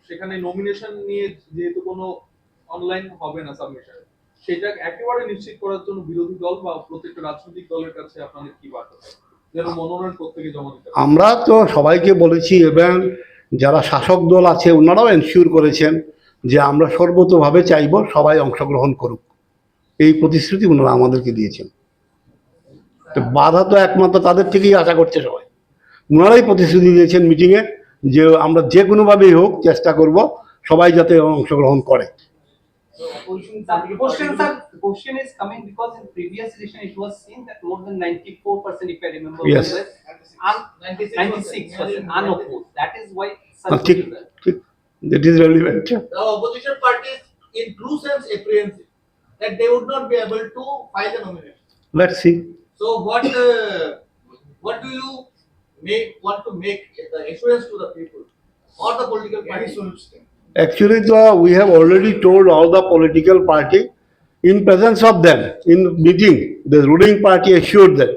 সেখানে নমিনেশন নিয়ে যেহেতু কোনো অনলাইন হবে না সাবমিশন, সেটা একেবারে নিশ্চিত করার জন্য বিরোধী দল বা প্রত্যেকটা রাজনৈতিক দলের কাছে আপনাদের কি বার্তা থাকবে যেন মনোনয়ন প্রত্যেকে জমা দিতে পারে? আমরা তো সবাইকে বলেছি এবং যারা শাসক দল আছে ওনারাও এনশিওর করেছেন যে আমরা সর্বতোভাবে চাইব সবাই অংশগ্রহণ করুক, এই প্রতিশ্রুতি ওনারা আমাদেরকে দিয়েছেন। তো বাধা তো একমাত্র তাদের থেকেই আশা করছে সবাই। ওনারাই প্রতিশ্রুতি দিয়েছেন মিটিংয়ে যে আমরা যে কোনোভাবেই হোক চেষ্টা করব সবাই যাতে অংশগ্রহণ করে। The question is coming because in previous election it was seen that more than 94%, if I remember, Yes. was 96% unopposed. That is why such ঠিক result. ঠিক, that is relevant. The opposition parties, in true sense, apprehensive that they would not be able to file a nomination. Let's see. So, what do you want to make the assurance to the people or the political parties? Actually, we have already told all the political party in presence of them in meeting. The ruling party assured them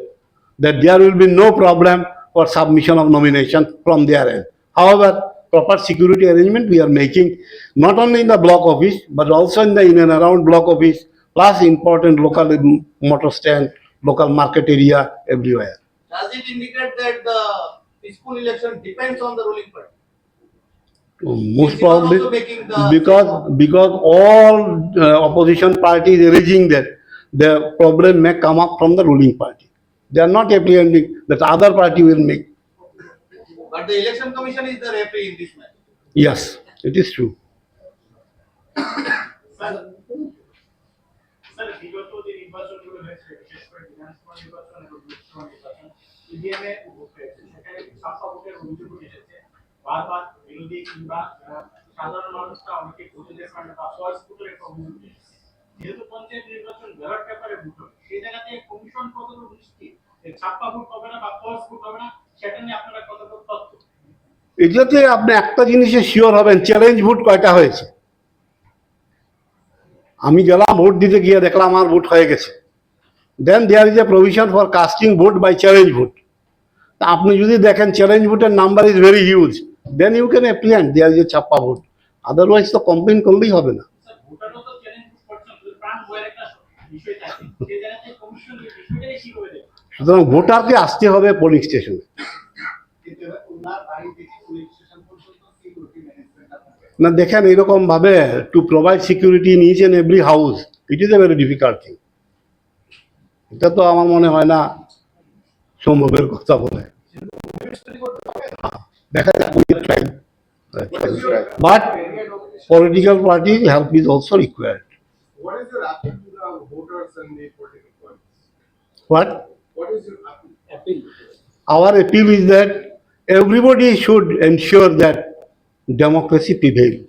that there will be no problem for submission of nomination from their end. However, proper security arrangement we are making not only in the block office but also in and around block office, plus important local motor stand, local market area, everywhere. Does it indicate that the peaceful election depends on the ruling party? Most Is it also probably making the- because all opposition parties urging that the problem may come up from the ruling party. They are not apprehending that other party will make. But the election commission is the referee in this matter. Yes, it is true. Sir বিগত যে নির্বাচনগুলো হয়েছে বিশেষ করে বিধানসভা নির্বাচন এবং লোকসভা নির্বাচন ইভিএমে vote হয়েছে, সেখানে ছাপ্পা ভোটের অভিযোগ এসেছে বারবার বিরোধী কিংবা সাধারণ মানুষরা অনেকে ভোটে যেতে পারে বা ফলস ভোটের একটা অভিযোগ এসেছে। যেহেতু পঞ্চায়েত নির্বাচন ব্যালট পেপারে ভোট হবে, সেই জায়গাতে কমিশন কতটুকু নিশ্চিত যে ছাপ্পা ভোট হবে না বা ফলস ভোট হবে না, সেটা নিয়ে আপনারা কতটুকু তথ্য? এটাতে আপনি একটা জিনিসে শিওর হবেন, চ্যালেঞ্জ ভোট কয়টা হয়েছে। আমি গেলাম ভোট দিতে গিয়ে দেখলাম আমার ভোট হয়ে গেছে। Then there is a provision for casting vote by challenge vote. তা আপনি যদি দেখেন চ্যালেঞ্জ ভোটের number is very huge, then you can apply and there is a ছাপ্পা ভোট। আদারওয়াইজ তো কমপ্লেন করলেই হবে না। স্যার ভোটারও তো চ্যালেঞ্জ করছেন, যদি প্রাণ ভয়ের একটা বিষয় থাকে, সেই জায়গাতে কমিশন এই বিষয়টাকে কি করে দেবে? সুতরাং ভোটারকে আসতে হবে পোলিং স্টেশনে। না দেখেন এইরকম ভাবে to provide security in each and every house, it is a very difficult thing. এটা তো আমার মনে হয় না সম্ভবের কথা বলে। দেখা যাক, but political party help is also required. What is your appeal to the voters and the political parties? What? What is your appeal? Our appeal is that everybody should ensure that democracy prevails.